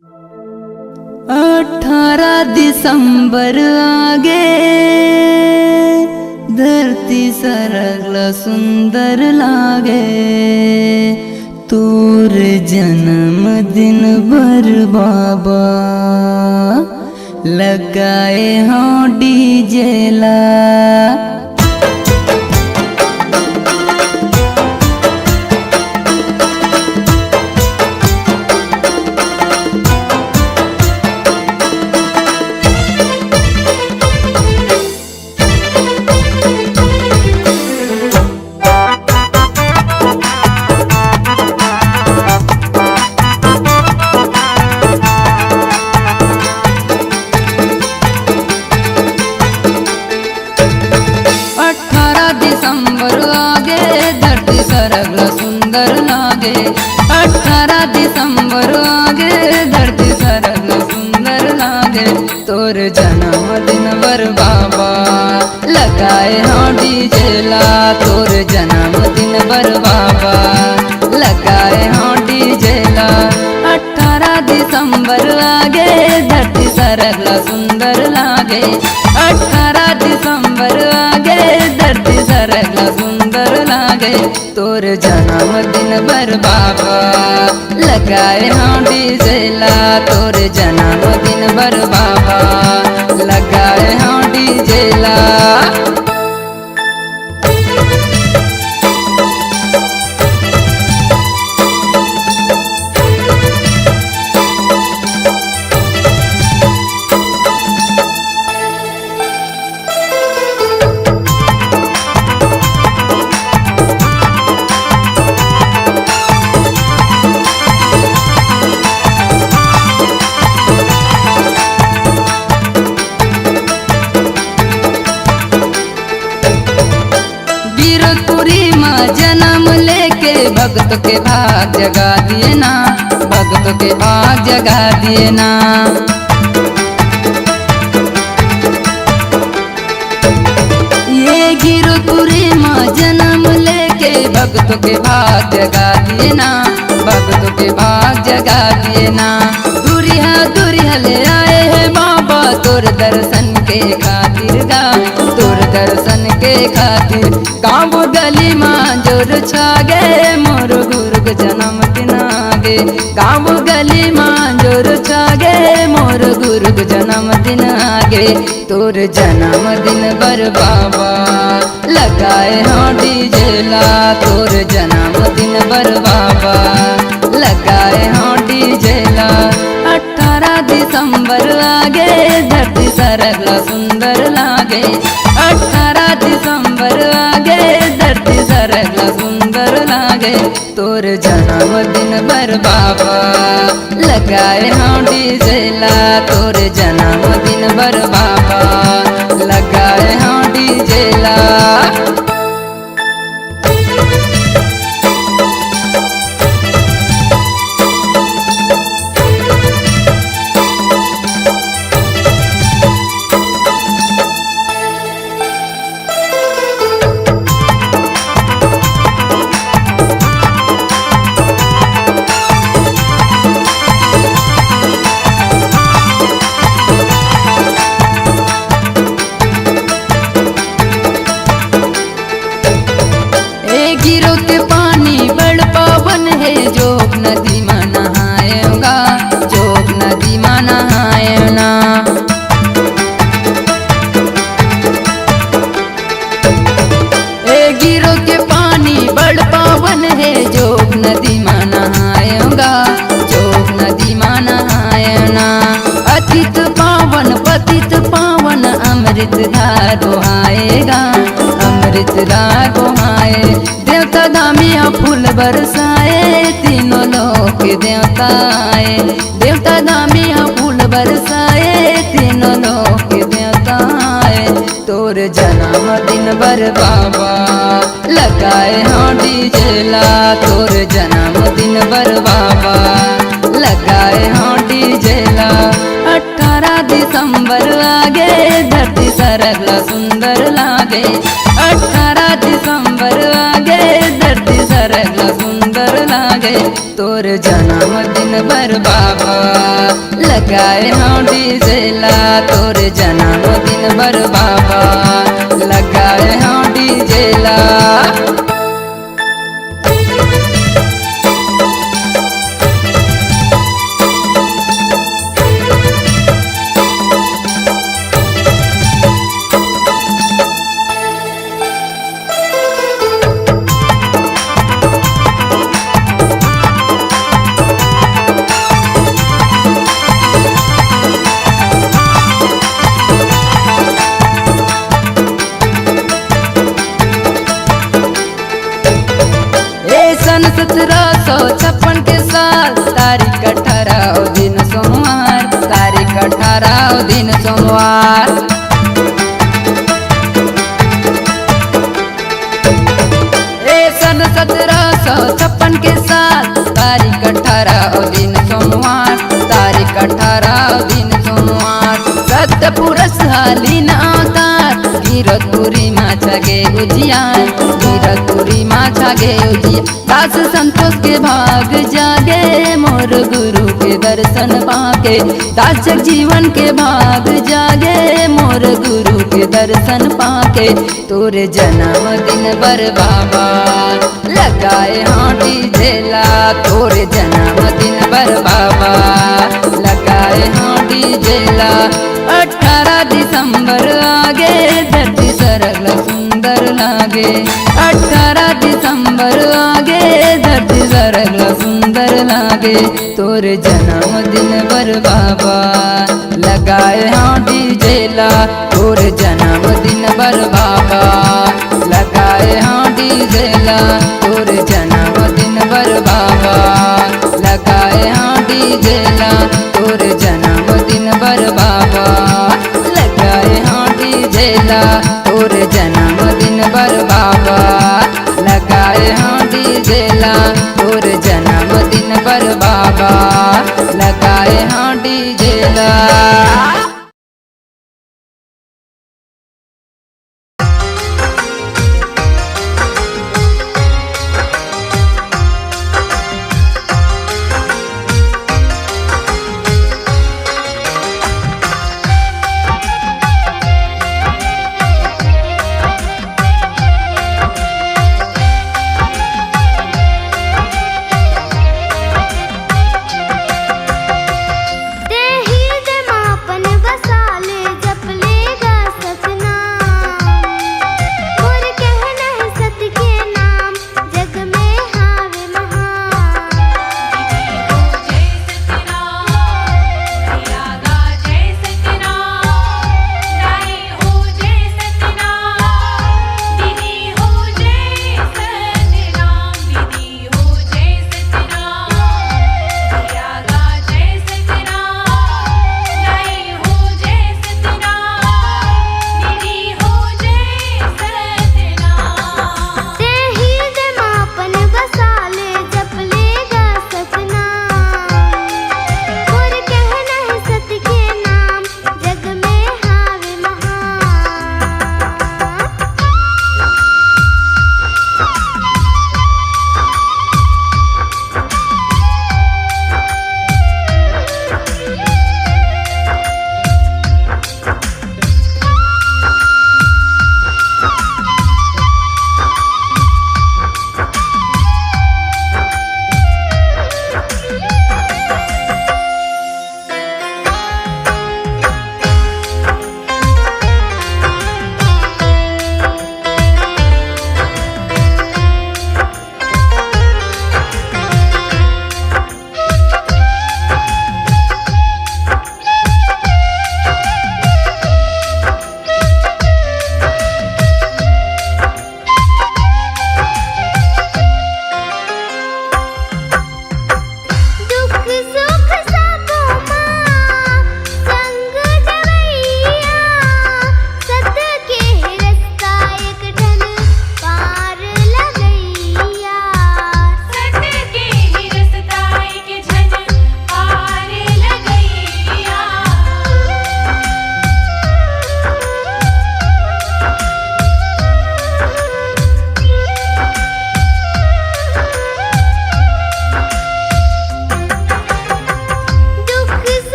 18 दिसंबर आगे धरती सरगला सुंदर लागे। तोर जन्म दिन भर बाबा लगाए हाँ डीजे ला। 18 दिसंबर आगे धरती सरगला सुंदर लागे। 18 दिसंबर आगे धरती सरगला सुंदर लागे। तोर जन्म दिन बर बाबा लगाए हाँ डीजे ला। तोर जन्म दिन बर बाबा लगाए हाँ डीजे ला। 18 दिसंबर आगे धरती सरगला सुंदर लागे। 18 दिसंबर आगे धरती सरगला सुंदर लागे। तोर जन्म दिन बर बाबा लगाए हाँ डीजे ला। तोर जन्म दिन बर बाबा लगाए हाँ डीजे ला। वीरपुरी माँ जन्म लेके भक्त के भाग जगा दिए ना। भक्त के भाग जगा दिए ना। ये गिरपुरी माँ जन्म लेके भक्त के भाग जगा दिए ना। भक्त के भाग जगा दिए ना। दूरिया ले आए हैं बाबा तोर दर्शन के खातिर गा। तोर दर्शन के खातिर गाँव गली माँ जोर छागे। मोर गुरु जन्म दिन आगे। गाँव गली माँ जोर छागे। मोर गुरु जन्म दिन आगे। तोर जन्म दिन बर बाबा लगाए हाँ डीजे ला। तोर जन्म दिन बर बाबा लगाए हाँ डीजे ला। 18 दिसंबर आगे धरती सरगला सुंदर लागे। 18 दिसंबर आगे धरती सरगला सुंदर लागे। तोर जन्म दिन बर बाबा लगाए हाँ डीजे ला। तोर जन्म दिन बर बाबा लगाए हाँ डीजे ला। गिरो के पानी बड़ पावन है। जोग नदी में नहाएगा। जोग नदी में नहाए ना। गिरो के पानी बड़ पावन है। जोग नदी में नहाएगा। जोग नदी में नहाए ना। अतित पावन पतित पावन अमृत धारो आएगा। अमृत धारो आए। देवता दामिया फूल बरसाए। तीनों लोक देवता आए। देवता दामिया फूल बरसाए। तीनों लोक देवता आए। तोर जन्म दिन बर बाबा लगाए हाँ डीजे ला। तोर जन्म दिन बर बाबा लगाए हाँ डीजे ला। 18 दिसंबर आगे धरती सरगला सुंदर लागे। 18 दिसंबर आगे धरती सरगला सुंदर लागे। तो तोर जन्मदिन बर बाबा लगाए हाँ डीजे ला। तोर जन्मदिन बर बाबा लगाए हाँ डीजे ला। सन 1756 के साल तारीख 18 दिन सोमवार, तारीख 18 दिन सोमवार। सन 1756 के साल तारीख 18 दिन सोमवार, तारीख 18 दिन सोमवार। सत्य पुरुष हालीन अवतार गिरतपुरी माछा गे उजिया, गिरतपुरी माछा गे उजिया। दास संतोष के भाग जागे मोर गुरु के दर्शन पाके, दास जीवन के भाग जागे मोर गुरु के दर्शन पाके। तोरे जन्मदिन बर बाबा लगाए हाँ डीजे ला। तोरे जन्मदिन बर बाबा लगाए हाँ डीजे ला। 18 दिसंबर आगे धरती सरल सुंदर लागे, 18 दिसंबर आगे धरती सरल सुंदर लागे। तोरे जन्मदिन बर बाबा लगाए हाँ डीजे ला। तोरे जन्मदिन बर बाबा लगाए हाँ डीजे ला। तोरे जन्मदिन बर बाबा लगाए हाँ डीजे ला। तोरे जन्मदिन बर बाबा लगाए हाँ डीजे ला। तोरे जन्मदिन बर बाबा लगाए हाँ डीजे ला। तोरे जन्मदिन बर बाबा लगाए हाँ डीजे ला।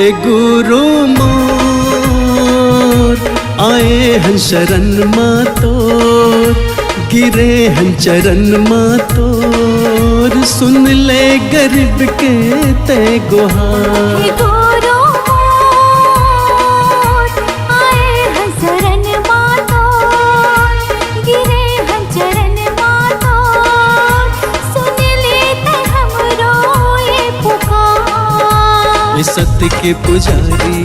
ए गुरु मोर आए हन शरण माँ तोर, गिरे हन चरण माँ तोर, सुन ले गरीब के ते गुहार। हे गुरु मोर आए हन शरण माँ तोर, गिरे हन चरण माँ तोर, सुन लेते हमरो ये पुकार। ये सत्य के पुजारी,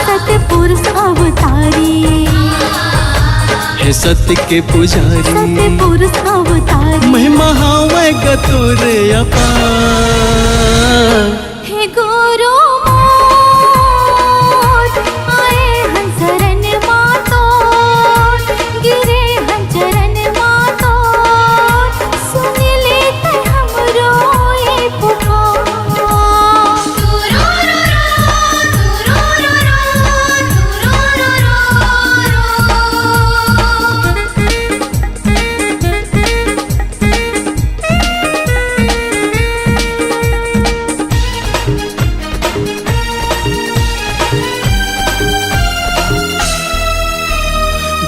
सतपुरुष अवतारी, हे सत्य के पुजारी, सतपुरुष अवतारी, महिमा हावे गतोरे अपार। हे गुरु मोर आए हन शरण माँ तोर, गिरे हन चरण माँ तोर, सुन लेते हमरो ये पुकार।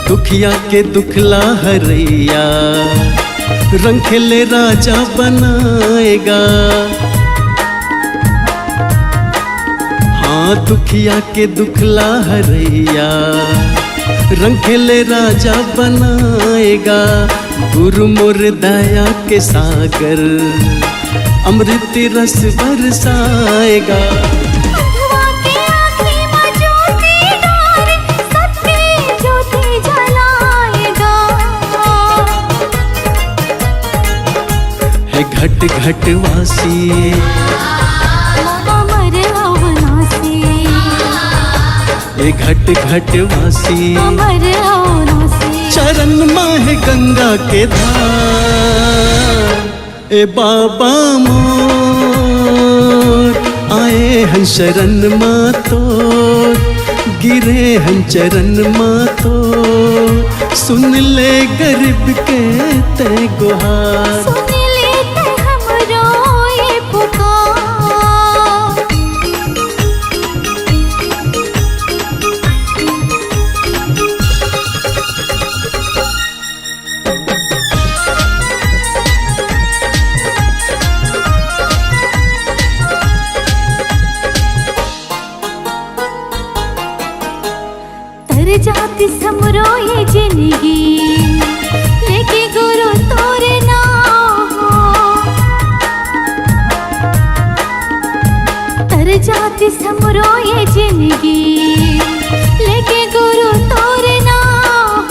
दुखिया के दुखला हरैया, रंग खेले राजा बनाएगा। हाँ दुखिया के दुखला हरैया, रंग खेले राजा बनाएगा। गुरु मोर दया के सागर, अमृत रस बरसाएगा। अंधवा के आँखी में ज्योति डारे, सत्य ज्योति जलाएगा। है घट घट वासी, अमर अविनाशी, ये घट घट वासी, अमर अविनाशी, चरण माह गंगा के धार। ए बाबा मोर आए हन शरण माँ तोर, गिरे हन चरण माँ तोर, सुन ले गरीब के ते गुहार। सुन लेते हमरो ये पुकार। तर जाती समरो ये जिंदगी, लेके गुरु तोरे नाम। तर जाती समरो ये जिंदगी, लेके गुरु तोरे नाम।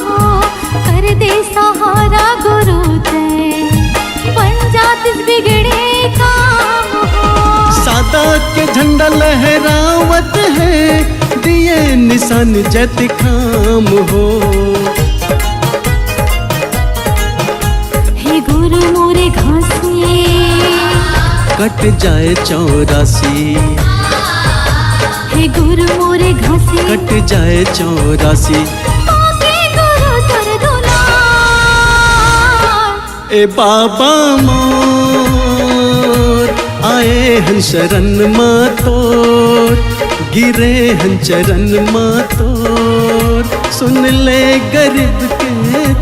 कर दे सहारा गुरु ते, बन जात इस बिगड़े काम हो। सादा के झंडा लहरावत है, दिए निशान जत खाम हो। हे गुरु मोरे घासी, कट जाए 84, हे गुरु मोरे घासी, कट जाए 84। पाके गुरु तर दुलार। ए बाबा मोर आए हन शरण माँ तोर, गिरे हन चरण माँ तोर, सुन ले गरीब के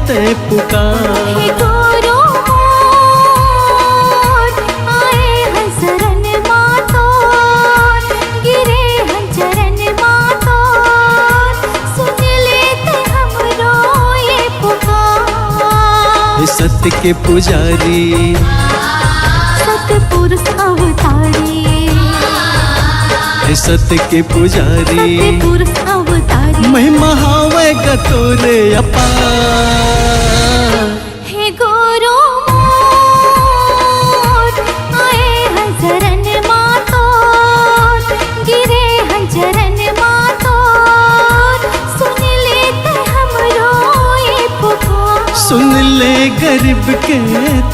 ते पुकार। हे गुरु मोर आए हन शरण माँ तोर, गिरे हन चरण माँ तोर, सुन लेते हमरो ये पुकार। हे सत्य के पुजारी, सतपुरुष अवतारी, हे सत्य के पुजारी, सतपुरुष अवतारी, महिमा हावे गतोरे अपार। हे गुरु मोर आए हन शरण माँ तोर, गिरे हन चरण माँ तोर, सुन लेते हमरो ये पुकार। सुन ले गरीब के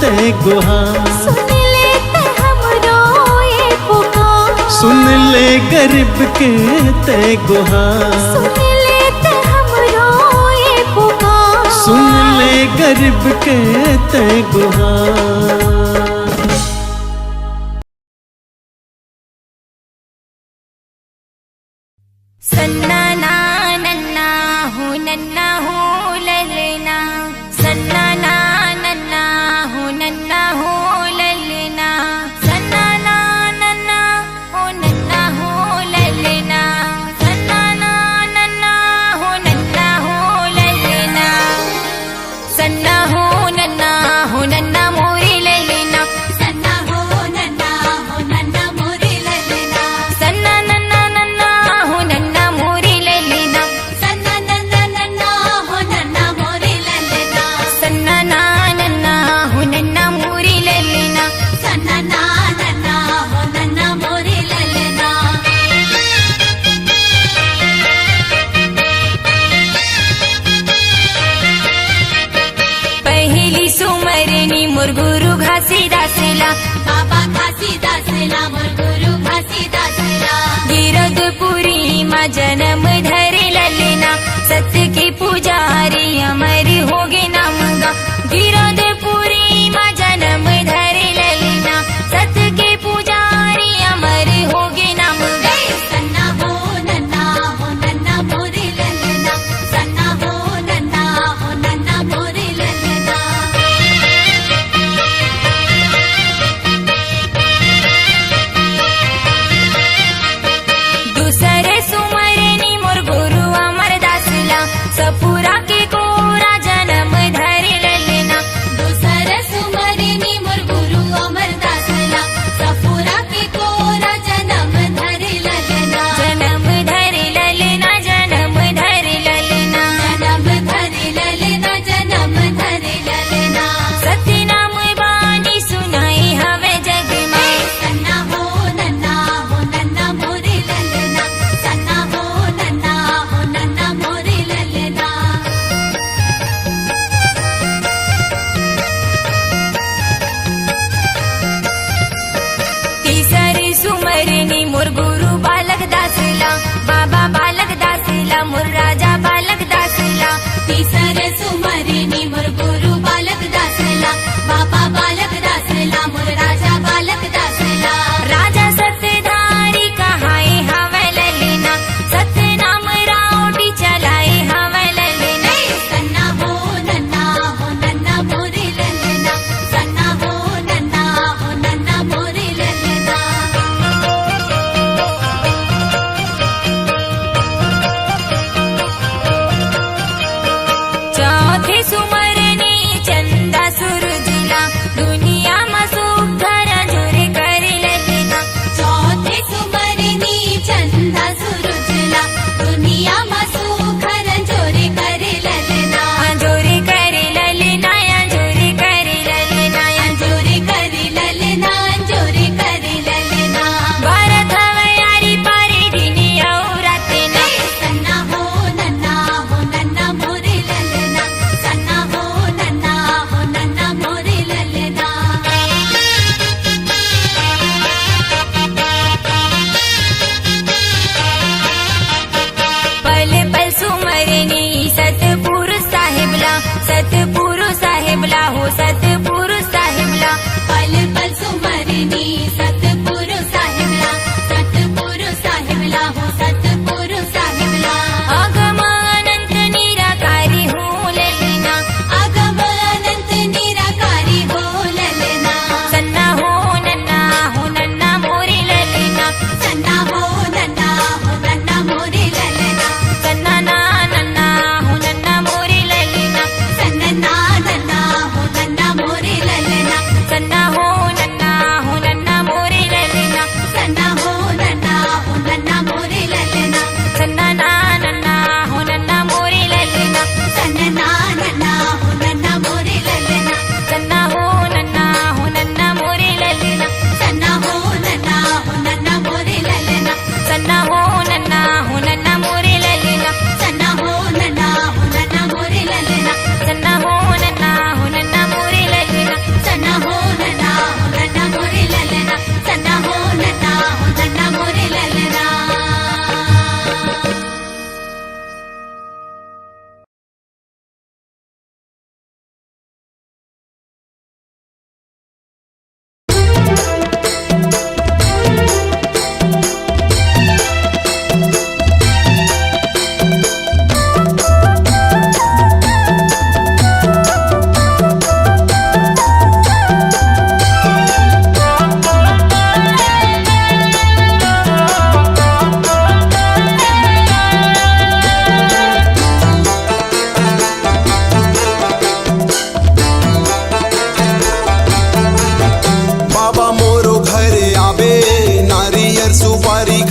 ते गुहार। सुन लेते हमरो ये पुकार। सुन ले गरीब के ते गुहार। सुन लेते हमरो ये पुकार। सुन ले गरीब के ते गुहार। सन्ना ना नन्ना हो ललना, सन्ना ना नन्ना हो ललना, सन्ना ना नन्ना हो ललना, सन्ना ना नन्ना हो ललना, सन्ना मोरे ललना, सन्ना मोरे ललना, सन्ना नन्ना हो मोरे ललना, सन्ना मोरे ललना, सन्ना ना नन्ना हो मोरे ललना, सन्ना ना नन्ना हो मोरे ललना। पहिली सुमरनी मोर गुरु घासीदासला, बाबा घासीदासला, मोर गुरु घासीदासला, गिरधपुरी मा जन्म धरे ललना, सत्य के पुजारी अमर होगे नामगा, गिरधपुरी मा जन्म धरे ललना, सत्य के पुजारी अमर होगे नामगा। सन्ना हो नन्ना मोरे ललना, सन्ना हो नन्ना मोरे ललना। दूसरे सुमरनी मोर गुरु अमरदासला, सपुरा के कोरा जन्म धरे ललना, दूसरे सुमरनी मोर गुरु अमरदासला, सपुरा के कोरा जन्म धरे ललना, जन्म धरे ललना, जन्म धरे ललना, जन्म धरे ललना, जन्म धरे ललना। सत्य नाम बानी सुनाई हवे जग में, सन्ना हो नन्ना मोरे ललना, सन्ना हो नन्ना मोरे ललना। तीसरी सुमरनी मोर गुरु बालक दासला, बाबा बालक दासला, मोर राजा बालक दासला, तीसरे सुमरनी मोर गुरु बालक दासला, बाबा बालक दासला, मोर राजा बालक दासला। राजा सत्यधारी कहाए हवे ललना, सत्य नाम रावटी चलाए हवे ललना, सन्ना हो नन्ना मोरे ललना, सन्ना हो नन्ना मोरे ललना। चौथे सुमरनी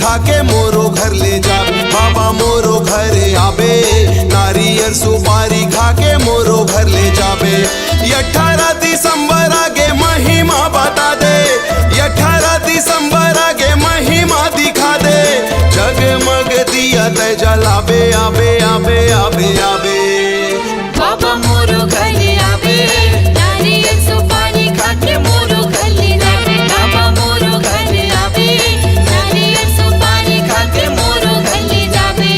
खा के मोरो घर ले जाबे। बाबा मोरो घरे आबे, नारियल सुपारी खा के मोरो घर ले जाबे। 18 दिसंबर आगे महिमा बता दे, 18 दिसंबर आगे महिमा दिखा दे। जगमग दिया ते जलाबे, आबे आबे आबे आबे। बाबा मोरो घरे आबे, नारियल सुपारी खा के मोरो घर ले जाबे। बाबा मोरो घरे आबे, नारियल सुपारी खा के मोरो घर ले जाबे।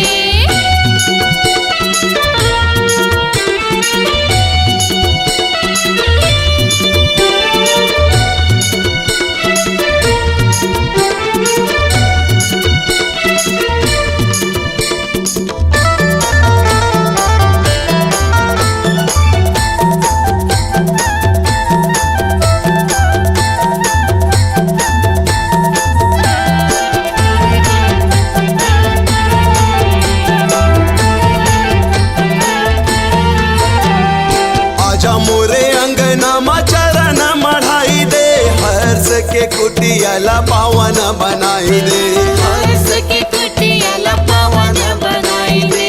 आजा मोरे अंगना मा चरण मढ़ाई दे, हर्ष के कुटियाला पावन बनाई दे। हर्ष के कुटियाला पावन बनाई दे।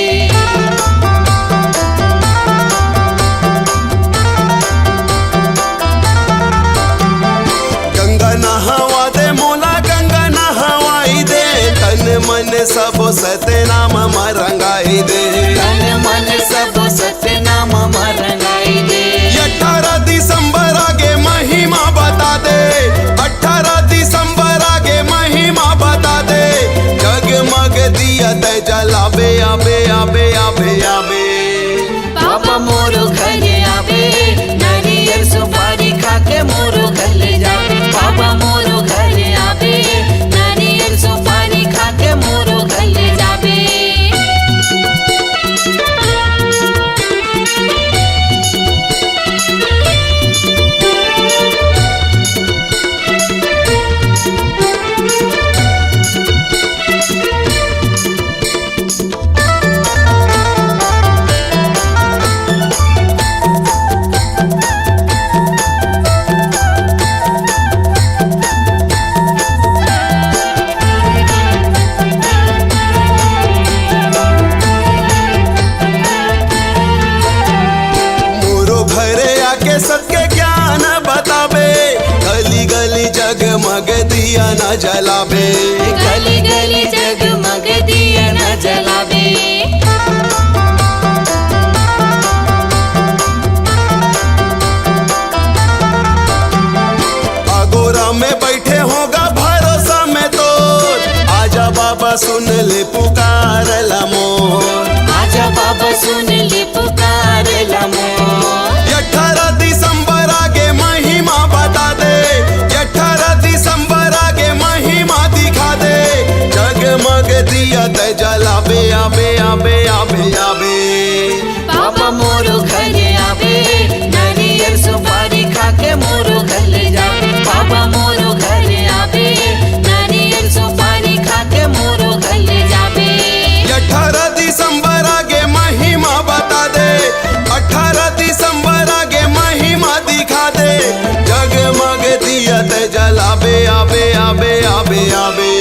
गंगा नहावा दे मोला, गंगा नहवाई दे। तन मन सब सतनाम रंगाई दे। तन मन सब सतनाम रंगाई दे। 18 दिसंबर आगे महिमा बता दे, 18 दिसंबर आगे महिमा बता दे। जगमग दिया ते जलाबे, आबे आबे आबे आबे। बाबा मोरो घरे आबे, नारियल सुपारी खा के मोरो घर ले जाबे। बाबा मोरो घरे आबे, नारियल सुपारी खा के मोरो घर ले जाबे। मोरो घरे आके सबके ज्ञान बताबे, गली गली जगमग दिया न जलाबे। गली गली जगमग दिया न जलाबे। आगोरा में बैठे होगा भरोसा में तो, आजा बाबा सुन ले पुकार मोर। आजा बाबा सुन ले पुकार मोर। 18 दिसंबर आगे महिमा बता दे, 18 दिसंबर आगे महिमा दिखा दे। जगमग दिया ते जलाबे, आबे आबे आबे आबे। बाबा मोरो घरे आबे, नारियल सुपारी खा के मोरो घर ले जाबे। बाबा मोरो घरे आबे, नारियल सुपारी खा के मोरो घर ले जाबे। 18 दिसंबर आगे महिमा बता दे, 18 दिसंबर आगे महिमा दिखा दे। जगमग दिया ते जलाबे, आबे आबे आबे आबे।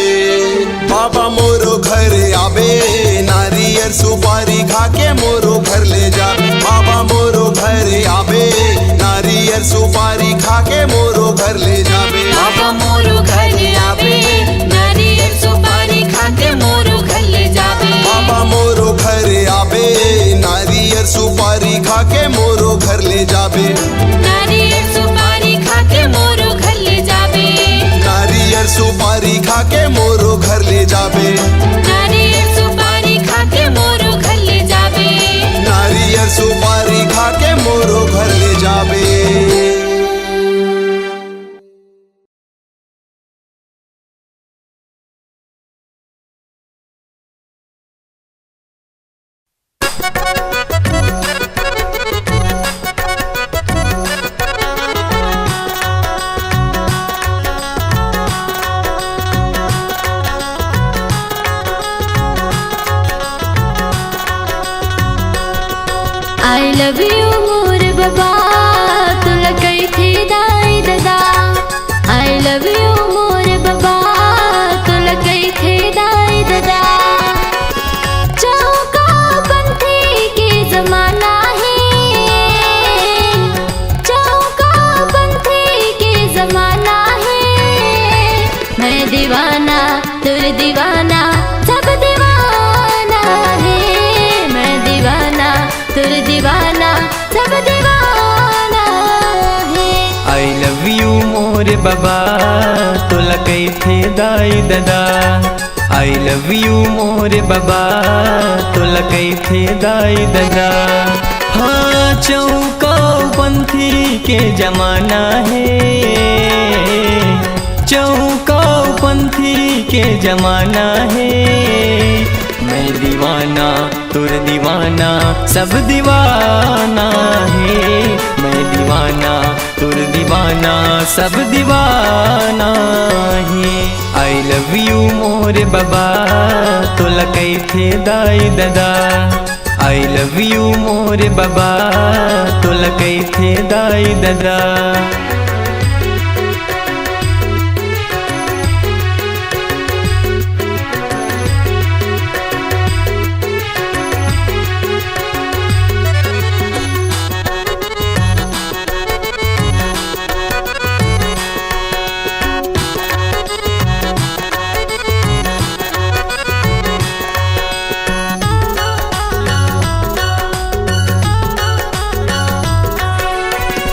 बाबा मोरो घरे आबे, नारियल सुपारी खा के मोरो घर ले जाबे। बाबा मोरो घरे आबे, नारियल सुपारी खा के मोरो घर ले जाबे। बाबा मोरो घरे आबे, नारियल सुपारी खा के मोरो घर ले जाबे। बाबा मोरो घरे आबे, नारियल सुपारी खा के मोरो घर ले जाबे। नारियल सुपारी खा के मोरो घर ले जाबे। नारियल सुपारी खा के मोरो घर ले जाबे। नारियल सुपारी खा के मोरो घर ले जाबे। नारियल सुपारी खा के मोरो घर ले जाबे। दीवाना तुर दीवाना सब दीवाना है। मैं दीवाना तुर दीवाना सब दीवाना है। आई लव यू मोरे बाबा तोला कैथे दाई दादा। आई लव यू मोरे बाबा तोला कैथे दाई दादा। हाँ चौका पंथी के जमाना है। चौका पंथी के जमाना है। मैं दीवाना तुर दीवाना सब दीवाना है। मैं दीवाना तुर दीवाना सब दीवाना है। आई लव यू मोरे बाबा तोला कैथे दाई दादा। आई लव यू मोरे बाबा तोला कैथे दाई दादा।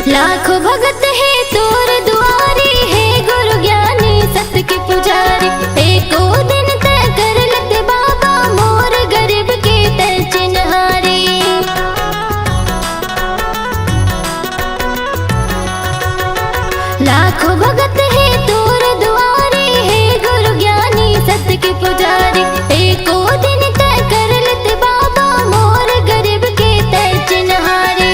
लाखों भगत है तोर दुआरी है गुरु ज्ञानी सत्य के पुजारी। एको दिन तय कर लते बाबा मोर गरीब के तय चिन्हारी। लाखों भगत है तोर दुआरी है गुरु ज्ञानी सत्य के पुजारी। एको दिन तय कर लते बाबा मोर गरीब के तय चिन्हारी।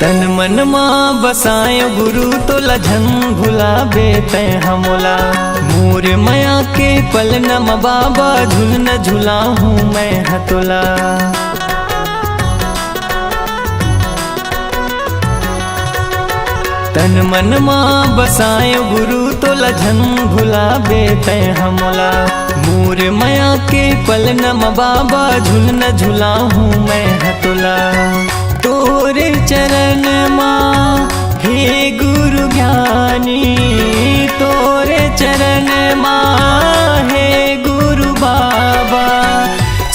तन मन माँ बसाए गुरु तोला झन भुलाबे तय हमोला। मोरे मया के पल नम बाबा झुल न झुला हूँ मैं हतोला। तन मन माँ बसाए गुरु तोला झन भुलाबे तय हमोला। मोरे मया के पल नम बाबा झुल न झुला हूँ मैं हतोला। तोरे चरण माँ हे गुरु ज्ञानी। तोरे चरण माँ हे गुरु बाबा।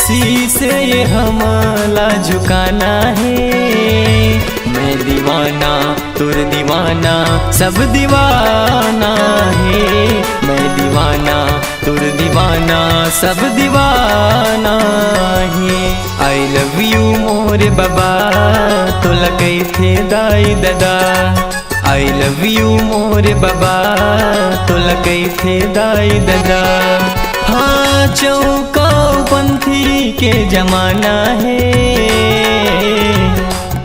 शीश ये हमला झुकाना है। मैं दीवाना तुर दीवाना सब दीवाना है। मैं दीवाना तुर दीवाना सब दीवाना है। आई लव यू मोरे बाबा तोला कैथे दाई दादा। आई लव यू मोरे बाबा तोला कैथे दाई दादा। हाँ चौका पंथी के जमाना है।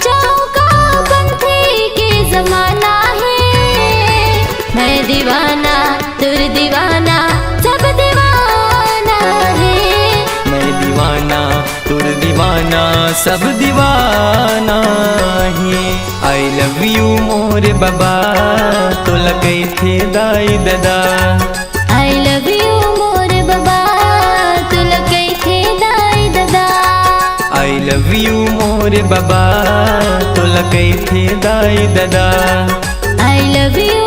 चौका पंथी के जमाना है। मैं दीवाना तुर दीवाना सब दीवाना है। मैं दीवाना तुर दीवाना सब दीवाना है। आई लव यू मोरे बाबा तोला कैथे दाई दादा। आई लव यू मोरे बाबा तुला कैथे दाई दादा। आई लव यू मोरे बाबा तोला कैथे दाई दादा। I love you